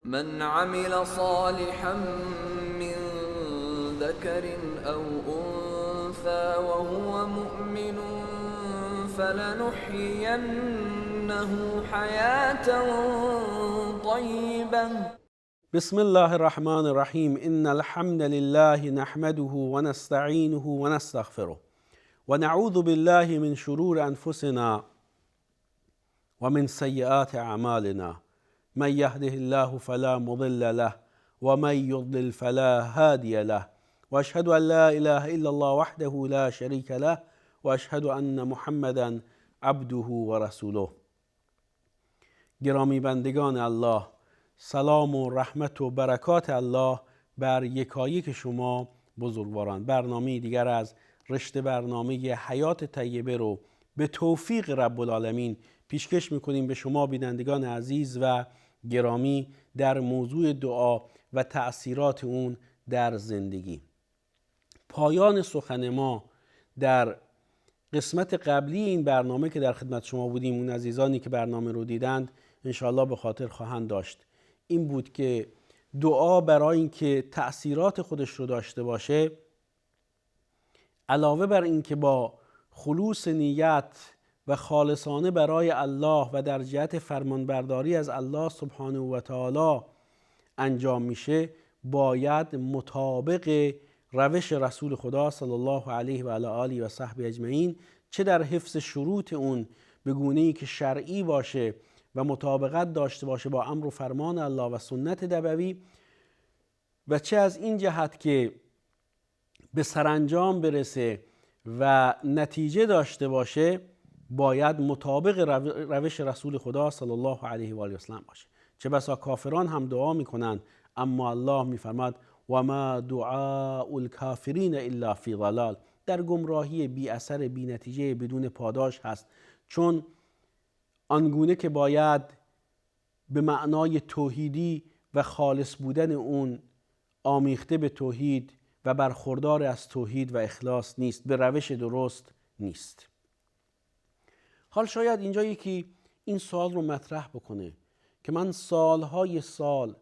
من عمل صالحا من ذكر أو أنثى وهو مؤمن فلنحيينه حياة طيبة. بسم الله الرحمن الرحیم. ان الحمد لله نحمده ونستعینه ونستغفره ونعوذ بالله من شرور انفسنا ومن سیئات اعمالنا. من یهده الله فلا مضل له ومن یضلل فلا هادی له واشهد ان لا اله الا الله وحده لا شریک له واشهد ان محمدا عبده ورسوله. گرامی بندگان الله، سلام و رحمت و برکات الله بر یکایک شما بزرگواران. برنامه دیگر از رشته برنامه حیات طیبه رو به توفیق رب العالمین پیشکش میکنیم به شما بینندگان عزیز و گرامی در موضوع دعا و تأثیرات اون در زندگی. پایان سخن ما در قسمت قبلی این برنامه که در خدمت شما بودیم، اون عزیزانی که برنامه رو دیدند انشاءالله به خاطر خواهند داشت، این بود که دعا برای اینکه تأثیرات خودش رو داشته باشه، علاوه بر اینکه با خلوص نیت و خالصانه برای الله و در جهت فرمانبرداری از الله سبحانه و تعالی انجام میشه، باید مطابق روش رسول خدا صلی الله علیه و آله و صحبه اجمعین، چه در حفظ شروط اون به گونه‌ای که شرعی باشه و مطابقت داشته باشه با امر و فرمان الله و سنت نبوی، و چه از این جهت که به سرانجام برسه و نتیجه داشته باشه، باید مطابق روش رسول خدا صلی الله علیه و آله و سلم باشه. چه بسا کافران هم دعا میکنن، اما الله میفرماد و ما دعاء الکافرین الا فی ضلال، در گمراهی بی اثر بی نتیجه بدون پاداش هست. چون آنگونه که باید به معنای توحیدی و خالص بودن اون آمیخته به توحید و برخوردار از توحید و اخلاص نیست، به روش درست نیست. حال شاید اینجا یکی این سوال رو مطرح بکنه که من سالهای سال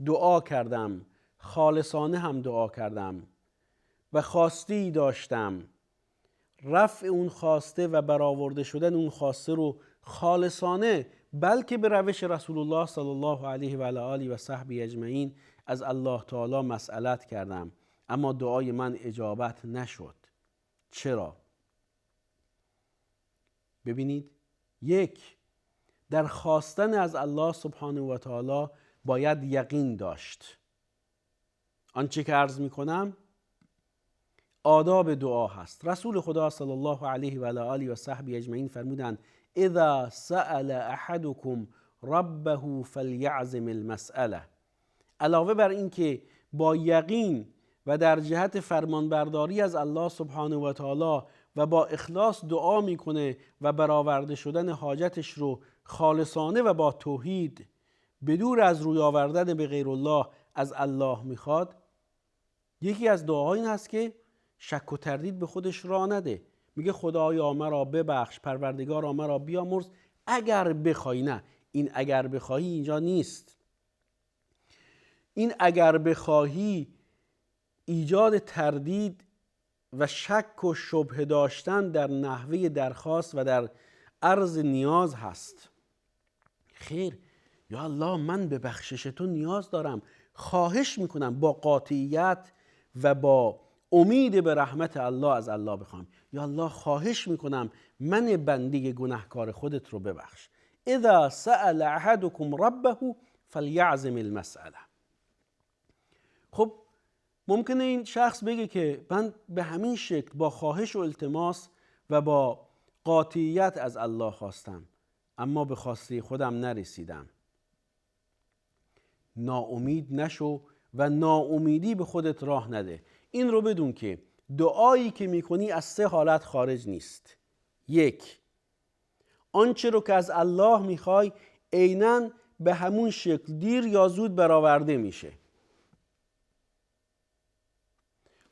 دعا کردم، خالصانه هم دعا کردم و خواستی داشتم، رفع اون خواسته و برآورده شدن اون خواسته رو خالصانه بلکه به روش رسول الله صلی الله علیه و آله و صحبه اجمعین از الله تعالی مسئلت کردم، اما دعای من اجابت نشد. چرا؟ ببینید، یک، در خواستن از الله سبحانه و تعالی باید یقین داشت. آنچه که عرض میکنم آداب دعا هست. رسول خدا صلی الله علیه و آله و صحبه اجمعین فرمودند اذا سأل احدكم ربه فلیعزم المسأله. علاوه بر این که با یقین و در جهت فرمانبرداری از الله سبحانه و تعالی و با اخلاص دعا میکنه و برآورده شدن حاجتش رو خالصانه و با توحید بدور از روی آوردن به غیر الله از الله میخواد، یکی از دعاها این هست که شک و تردید به خودش راه نده. میگه خدایا مرا ببخش، پروردگارا مرا بیامرز اگر بخوای. نه، این اگر بخواهی اینجا نیست. این اگر بخواهی ایجاد تردید و شک و شبهه داشتن در نحوه درخواست و در عرض نیاز هست. خیر، یا الله من به بخشش تو نیاز دارم، خواهش میکنم با قاطعیت و با امید به رحمت الله از الله بخوام. یا الله خواهش میکنم من بنده گناهکار خودت رو ببخش. اذا سأل احدكم ربه فلیعزم المسأله. خب ممکنه این شخص بگه که من به همین شکل با خواهش و التماس و با قاطعیت از الله خواستم، اما به خواسته خودم نرسیدم. ناامید نشو و ناامیدی به خودت راه نده. این رو بدون که دعایی که میکنی از سه حالت خارج نیست. یک، آنچه رو که از الله میخوای عیناً به همون شکل دیر یا زود برآورده میشه.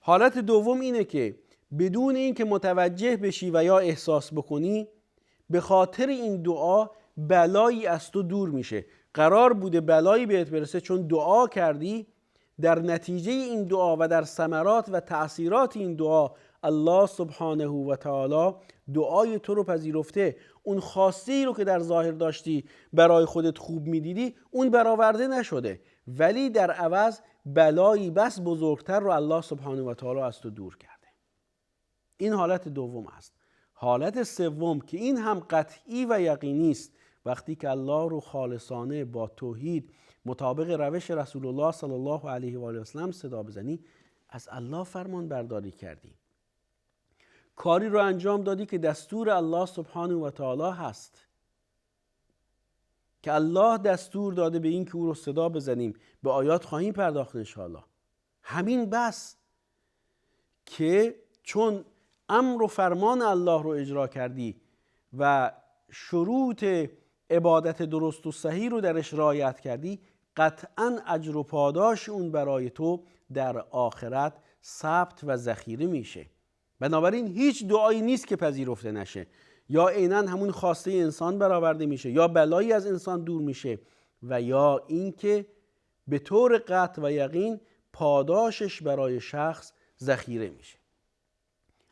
حالت دوم اینه که بدون این که متوجه بشی و یا احساس بکنی، به خاطر این دعا بلایی از تو دور میشه قرار بوده بلایی بهت برسه، چون دعا کردی، در نتیجه این دعا و در ثمرات و تأثیرات این دعا الله سبحانه و تعالی دعای تو رو پذیرفته. اون خواسته رو که در ظاهر داشتی برای خودت خوب میدیدی اون برآورده نشده، ولی در عوض بلایی بس بزرگتر رو الله سبحانه و تعالی از تو دور کرده. این حالت دوم است. حالت سوم که این هم قطعی و یقینی است، وقتی که الله رو خالصانه با توحید مطابق روش رسول الله صلی الله علیه و آله و سلم صدا بزنی، از الله فرمان برداری کردی، کاری رو انجام دادی که دستور الله سبحانه و تعالی هست، که الله دستور داده به این که او رو صدا بزنیم. به آیات خواهیم پرداخت انشاءالله. همین بس که چون امر و فرمان الله رو اجرا کردی و شروط عبادت درست و صحیح رو درش رعایت کردی، قطعاً اجر و پاداش اون برای تو در آخرت ثبت و ذخیره میشه. بنابراین هیچ دعایی نیست که پذیرفته نشه، یا عیناً همون خواسته انسان برآورده میشه، یا بلایی از انسان دور میشه، و یا اینکه به طور قطع و یقین پاداشش برای شخص ذخیره میشه.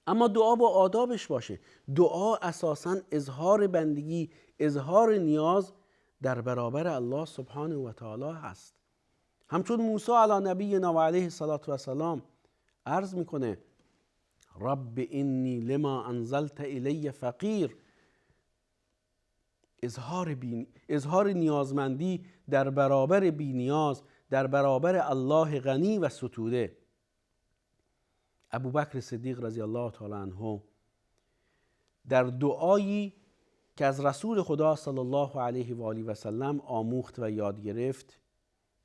اما دعا با آدابش باشه. دعا اساساً اظهار بندگی، اظهار نیاز در برابر الله سبحانه و تعالی هست. همچون موسی علی نبینا و علیه الصلاة و السلام عرض میکنه رب انی لما انزلت الی فقیر. اظهار نیازمندی در برابر بی‌نیاز، در برابر الله غنی و ستوده. ابوبکر صدیق رضی الله تعالی عنه در دعایی که از رسول خدا صلی الله علیه و آله و سلم آموخت و یاد گرفت،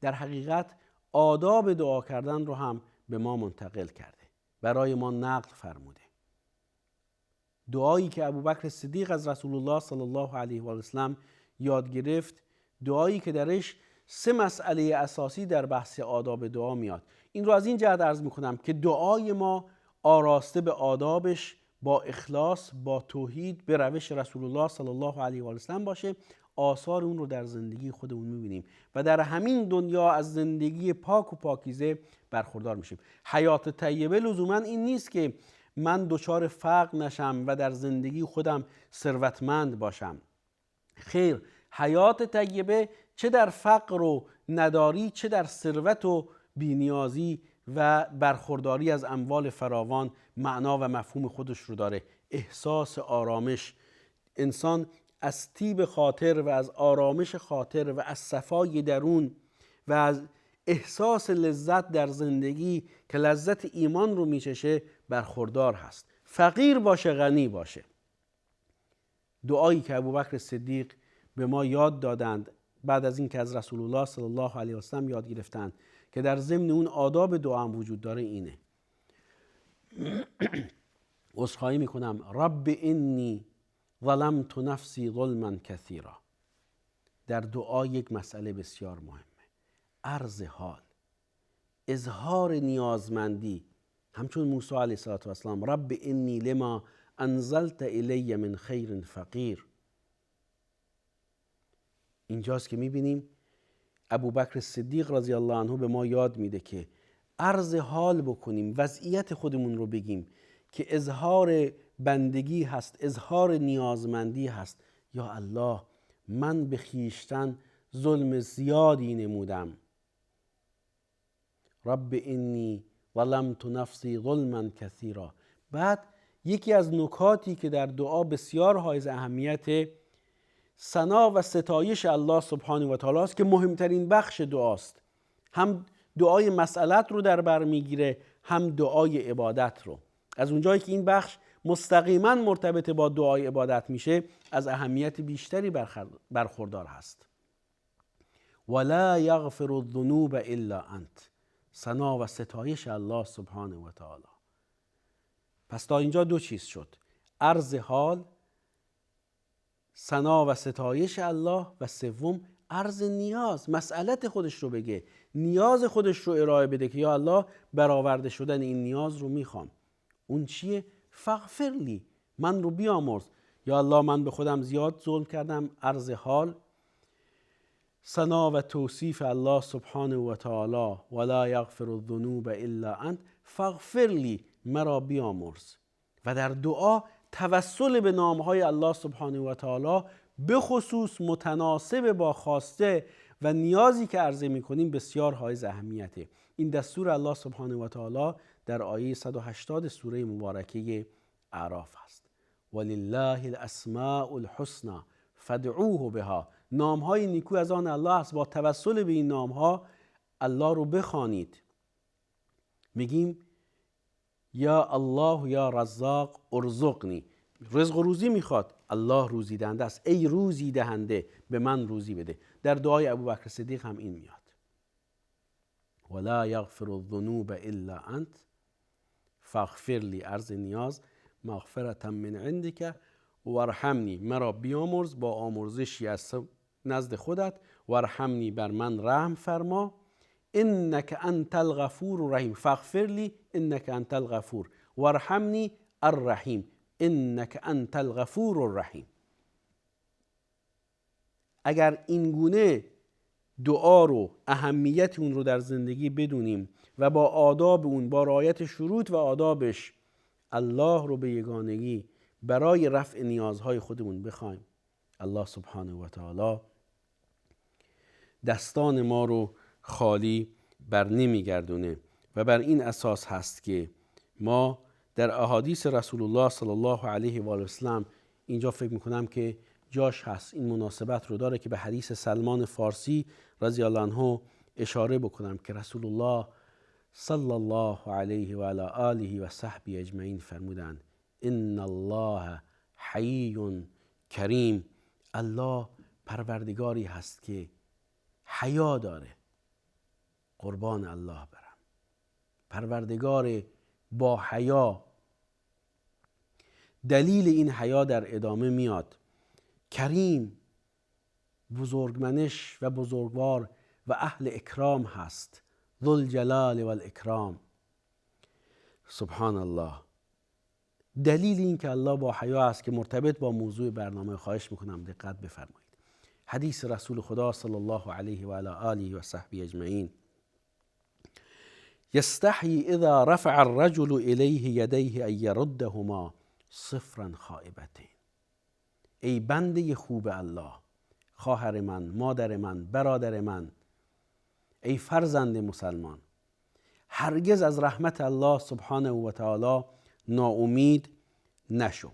در حقیقت آداب دعا کردن رو هم به ما منتقل کرده، برای ما نقل فرموده. دعایی که ابوبکر صدیق از رسول الله صلی الله علیه و آله و سلم یاد گرفت، دعایی که درش 3 مسئله اساسی در بحث آداب دعا میاد. این رو از این جهت عرض میکنم که دعای ما آراسته به آدابش، با اخلاص، با توحید، به روش رسول الله صلی الله علیه و آله و سلم باشه. آثار اون رو در زندگی خودمون میبینیم و در همین دنیا از زندگی پاک و پاکیزه برخوردار میشیم. حیات طیبه لزوما این نیست که من دچار فقر نشم و در زندگی خودم ثروتمند باشم. خیر، حیات طیبه چه در فقر و نداری، چه در ثروت و بینیازی و برخورداری از اموال فراوان معنا و مفهوم خودش رو داره. احساس آرامش، انسان از طیب خاطر و از آرامش خاطر و از صفای درون و از احساس لذت در زندگی که لذت ایمان رو میچشه برخوردار هست. فقیر باشه، غنی باشه. دعایی که ابوبکر صدیق به ما یاد دادند بعد از این که از رسول الله صلی الله علیه و سلم یاد گرفتند که در ضمن اون آداب دعا هم وجود داره اینه. عذرخواهی میکنم. رب انی ظلمت نفسی ظلما کثیرا. در دعا یک مسئله بسیار مهمه، عرض حال، اظهار نیازمندی. همچون موسی علیه السلام رب انی لما انزلت الی من خیر فقیر. اینجاست که میبینیم ابوبکر صدیق رضی الله عنه به ما یاد میده که عرض حال بکنیم، وضعیت خودمون رو بگیم که اظهار بندگی هست، اظهار نیازمندی هست. یا الله، من به خویشتن ظلم زیادی نمودم. رب انی ظلمت نفسی ظلما کثیرا. بعد یکی از نکاتی که در دعا بسیار حائز اهمیت، ثنا و ستایش الله سبحانه و تعالی است که مهمترین بخش دعاست. هم دعای مسئلت رو در بر میگیره، هم دعای عبادت رو. از اونجایی که این بخش مستقیما مرتبط با دعای عبادت میشه، از اهمیت بیشتری برخوردار هست. ولا یغفر الذنوب الا انت. ثنا و ستایش الله سبحانه و تعالی. پس تا اینجا 2 چیز شد: عرض حال، ثنا و ستایش الله، و سوم عرض نیاز، مسئلت خودش رو بگه، نیاز خودش رو ارائه بده که یا الله برآورده شدن این نیاز رو میخوام. اون چیه؟ فاغفر لی، من رو بیامرز. یا الله، من به خودم زیاد ظلم کردم. عرض حال، ثنا و توصیف الله سبحانه و تعالی ولا یغفر الذنوب الا انت فاغفر لی، مرا بیامرز. و در دعا توسل به نامهای الله سبحانه و تعالی به خصوص متناسب با خواسته و نیازی که عرضه میکنیم بسیار حائز اهمیته. این دستور الله سبحانه و تعالی در آیه 180 سوره مبارکه اعراف است. ولله الاسماء الحسنى فادعوه بها. نامهای نیکو از آن الله است، با توسل به این نامها الله رو بخوانید. میگیم یا الله یا رزاق ارزقنی، رزق و روزی میخواد، الله روزی دهنده است. ای روزی دهنده به من روزی بده. در دعای ابوبکر صدیق هم این میاد ولا یغفر الذنوب الا انت فاغفر لی، عرض نیاز، مغفرة من عندک وارحمنی، مرا بیامرز با آمرزشی از نزد خودت، وارحمنی، بر من رحم فرما، انک انت الغفور الرحیم، فاغفر لی انک انت الغفور، وارحمنی الرحیم، انک انت الغفور الرحیم. اگر این گونه دعا رو، اهمیت اون رو در زندگی بدونیم و با آداب اون، با رعایت شروط و آدابش الله رو به یگانگی برای رفع نیازهای خودمون بخوایم، الله سبحانه و تعالی دستان ما رو خالی بر نمیگردونه. و بر این اساس هست که ما در احادیث رسول الله صلی الله علیه و آله و سلم، اینجا فکر میکنم که جاش هست این مناسبت رو داره که به حدیث سلمان فارسی رضی الله عنه اشاره بکنم که رسول الله صلی الله علیه و علی آله و صحبه اجمعین فرمودند ان الله حی کریم، الله پروردگاری هست که حیا داره. قربان الله برم، پروردگار با حیا. دلیل این حیا در ادامه میاد. کریم، بزرگمنش و بزرگوار و اهل اکرام هست. ذوالجلال و الاکرام. سبحان الله. دلیل این که الله با حیا است که مرتبط با موضوع برنامه، خواهش میکنم دقت بفرمایید. حدیث رسول خدا صلی الله علیه و آله و صحبه اجمعین: یستحیی اذا رفع الرجل الیه یدیه ان یردهما صفرا خائبتین. ای بنده خوب الله، خواهر من، مادر من، برادر من، ای فرزند مسلمان، هرگز از رحمت الله سبحانه و تعالی ناامید نشو.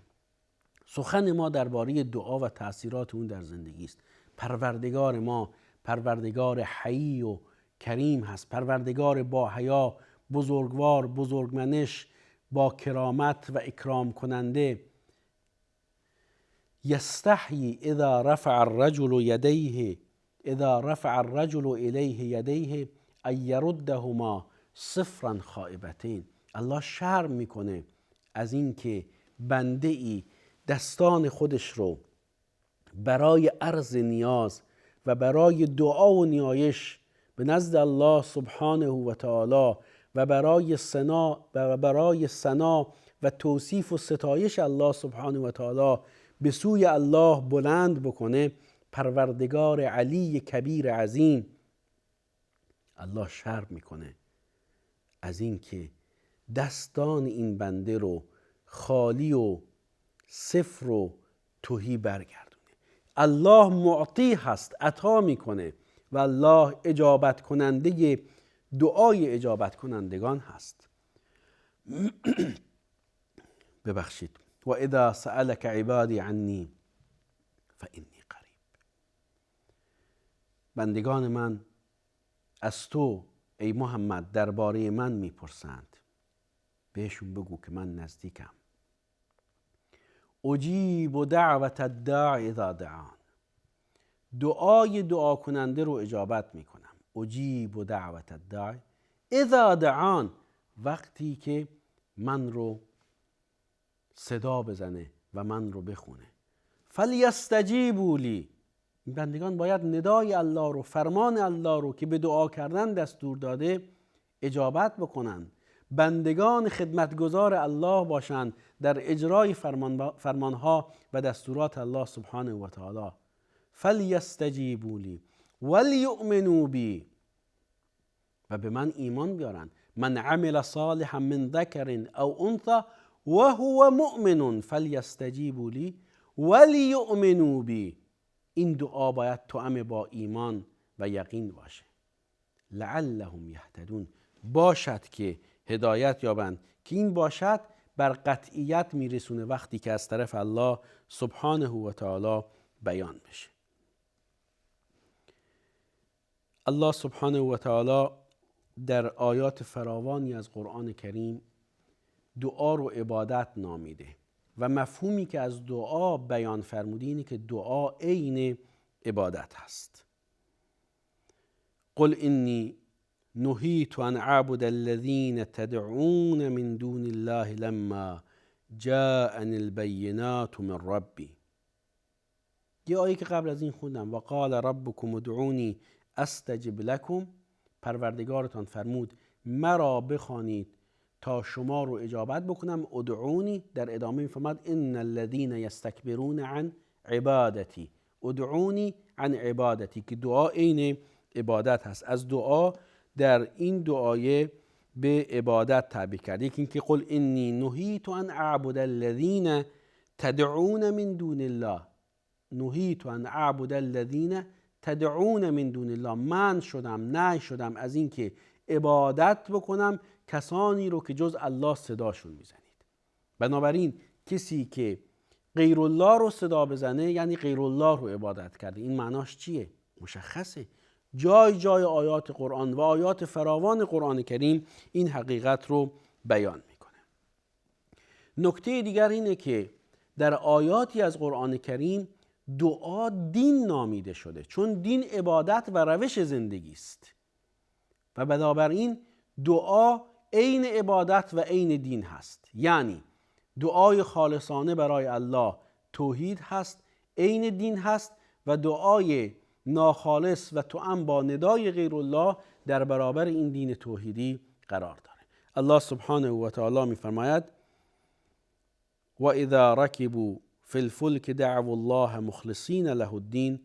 سخن ما درباره دعا و تأثیرات اون در زندگی است. پروردگار ما پروردگار حی و کریم هست، پروردگار با حیا، بزرگوار، بزرگمنش، با کرامت و اکرام کننده. یستحیی اذا رفع الرجل الیه یدیه ان یردهما صفرا خائبتین. الله شرم میکنه از اینکه بنده ای دستان خودش رو برای عرض نیاز و برای دعا و نیایش به نزد الله سبحانه و تعالی و برای ثنا و توصیف و ستایش الله سبحانه و تعالی به سوی الله بلند بکنه. پروردگار علی کبیر عظیم، الله شرم میکنه از این که دستان این بنده رو خالی و صفر و تهی برگردونه. الله معطی هست، عطا میکنه و الله اجابت کننده دعای اجابت کنندگان هست. ببخشید. و اذا سألك عبادی عنی فانی قریب. بندگان من از تو ای محمد درباره من میپرسند، بهشون بگو که من نزدیکم. اجیب دعوت الداع اذا دعان. دعای دعا کننده رو اجابت میکنم. اجیب دعوت الداع اذا دعان، وقتی که من رو صدا بزنه و من رو بخونه. فلیستجیبوا لی. این بندگان باید ندای الله رو، فرمان الله رو که به دعا کردن دستور داده اجابت بکنن. بندگان خدمتگزار الله باشند در اجرای فرمانها و دستورات الله سبحانه و تعالی. فلیستجیبوا لی ولیؤمنوا بی، و به من ایمان بیارن. من عمل صالحا من ذکر او انثى وهو مؤمن فلیستجیبوا لی ولیؤمنوا بی. این دعا باید توأم با ایمان و یقین باشه. لعلهم یهتدون، باشد که هدایت یابند، که این باشد بر قطعیت میرسونه وقتی که از طرف الله سبحانه و تعالی بیان بشه. الله سبحانه و تعالی در آیات فراوانی از قرآن کریم دعا رو عبادت نامیده و مفهومی که از دعا بیان فرموده اینه که دعا عین عبادت هست. قل انی نهیت ان اعبد الذین تدعون من دون الله لما جاءنی البینات من ربی. یه آیه که قبل از این خوندم، و قال ربکم ادعونی استجب لکم، پروردگارتان فرمود مرا بخوانید تا شما رو اجابت بکنم. ادعونی در ادامه میفرماد ان الذین یستکبرون عن عبادتی، ادعونی عن عبادتی، که دعا عین عبادت هست. از دعا در این دعایه به عبادت تعبیر کرد. یکی اینکه قل انی نهیت ان اعبد الذین تدعون من دون الله، نهیت ان اعبد الذین تدعون من دون الله، من شدم از اینکه عبادت بکنم کسانی رو که جز الله صداشون میزنید. بنابراین کسی که غیر الله رو صدا بزنه یعنی غیر الله رو عبادت کرده. این معناش چیه؟ مشخصه. جای جای آیات قرآن و آیات فراوان قرآن کریم این حقیقت رو بیان میکنه. نکته دیگر اینه که در آیاتی از قرآن کریم دعا دین نامیده شده، چون دین عبادت و روش زندگی است و بنابراین دعا عین عبادت و عین دین هست. یعنی دعای خالصانه برای الله توحید هست، عین دین هست، و دعای ناخالص و توأم با ندای غیر الله در برابر این دین توحیدی قرار داره. الله سبحانه و تعالی میفرماید و اذا رکبوا فی الفلک دعوا الله مخلصین له الدین،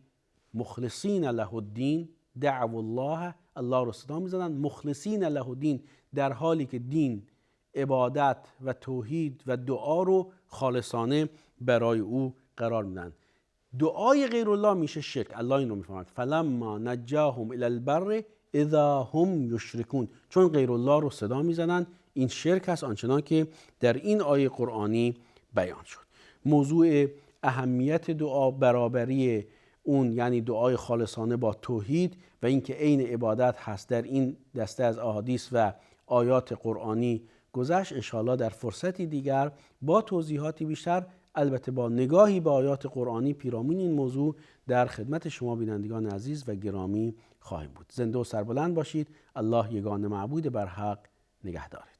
مخلصین له الدین، دعوا الله، الله رو صدا میزنن، مخلصین له الدین، در حالی که دین، عبادت و توحید و دعا رو خالصانه برای او قرار میدن. دعای غیر الله میشه شرک. الله این رو میفرماید فلما نجاهم الی البر اذا هم یشرکون، چون غیر الله رو صدا میزنن این شرک هست، آنچنان که در این آیه قرآنی بیان شد. موضوع اهمیت دعا، برابری اون یعنی دعای خالصانه با توحید و اینکه عین عبادت هست در این دسته از احادیث و آیات قرآنی گذشت. انشاءالله در فرصتی دیگر با توضیحاتی بیشتر، البته با نگاهی به آیات قرآنی پیرامون این موضوع، در خدمت شما بینندگان عزیز و گرامی خواهیم بود. زنده و سربلند باشید. الله یگانه معبود بر حق نگهدارتون.